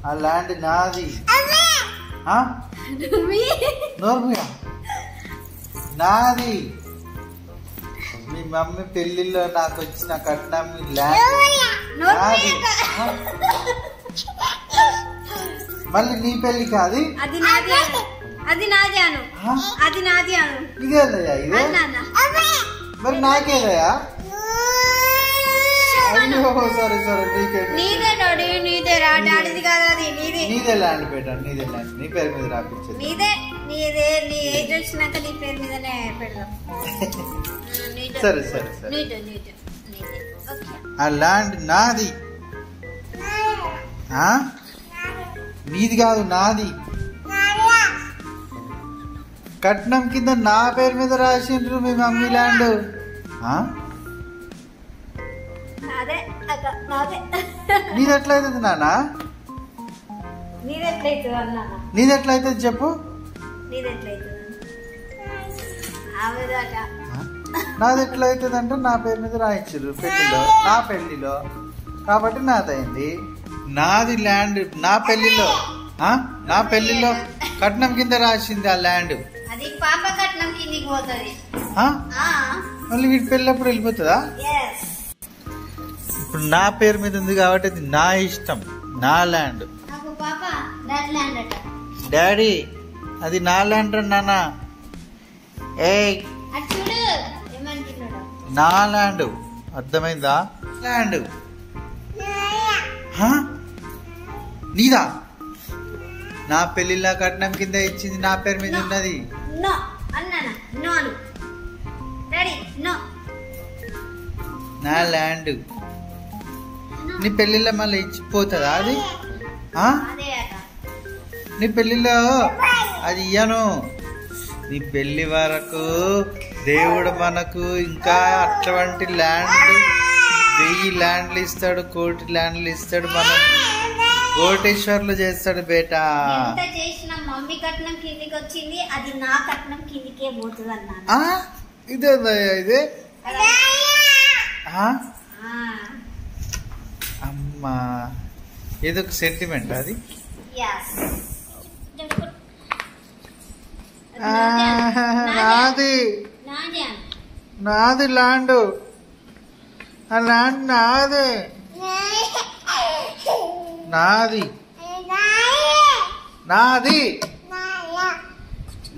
ఆ ల్యాండ్ నాది. నోర్మియా నాది. మీ మమ్మీ పెళ్లిలో నాకు వచ్చిన కట్నం మీ ల్యాండ్ నాది. మళ్ళీ నీ పెళ్లి కాదు. అది నాది అను. ఇదేదయ్యా ఇదే? మరి నాకేదయ్యా? సరే నీదే ల్యాండ్ పెట్టండి. నీదే ల్యాండ్ నీ పేరు మీద రాపించండి. సరే సరే సరే. ఆ ల్యాండ్ నాది. నీది కాదు నాది. కట్నం కింద నా పేరు మీద రాసిండ్రు మీ మమ్మీ ల్యాండ్. నీది ఎట్లయితుంది నాన్న? నీది ఎట్లయితుంది చెప్పు. నాది ఎట్లయితుంది అంటే నా పేరు మీద రాయించారు పెళ్లిలో, నా పెళ్లిలో, కాబట్టి నాదైంది. నాది ల్యాండ్ నా పెళ్లిలో. నా పెళ్లిలో కట్నం కింద రాసింది ఆ ల్యాండ్. మళ్ళీ వీటి పెళ్ళప్పుడు వెళ్ళిపోతుందా? ఇప్పుడు నా పేరు మీద ఉంది కాబట్టి అది నా ఇష్టం, నా ల్యాండ్. డాడీ అది నా ల్యాండ్ నాన్న. ఏ నా ల్యాండ్ అర్థమైందా? ల్యాండ్ నీదా? నా పెళ్లిలా కట్నం కింద ఇచ్చింది నా పేరు మీద ఉన్నది. నా ల్యాండ్ నీ పెళ్లిలో మళ్ళీ ఇచ్చిపోతుందా అది? నీ పెళ్లిలో అది ఇయ్యను. నీ పెళ్లి వరకు దేవుడు మనకు ఇంకా అటువంటి ల్యాండ్ 1000 ల్యాండ్లు ఇస్తాడు, 1 కోటి ల్యాండ్లు ఇస్తాడు. మనం కోటేశ్వర్లు చేస్తాడు బేటా. మమ్మీ కట్నం కిందికి వచ్చింది, అది నా కట్నం కిందికే పోతుంది అన్నా. ఇదే ఇదే అమ్మా ఏదో ఒక సెంటిమెంట్ అది. నాది నాది ల్యాండ్. ఆ ల్యాండ్ నాది నాది నాది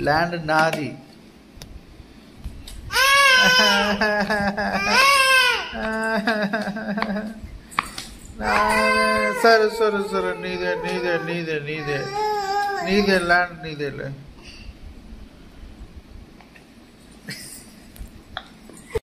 ల్యాండ్ నాది. సరే సరే సరే నీదే నీదే నీదే నీదే నీదే ల్యాండ్ నీదే ల్యాండ్.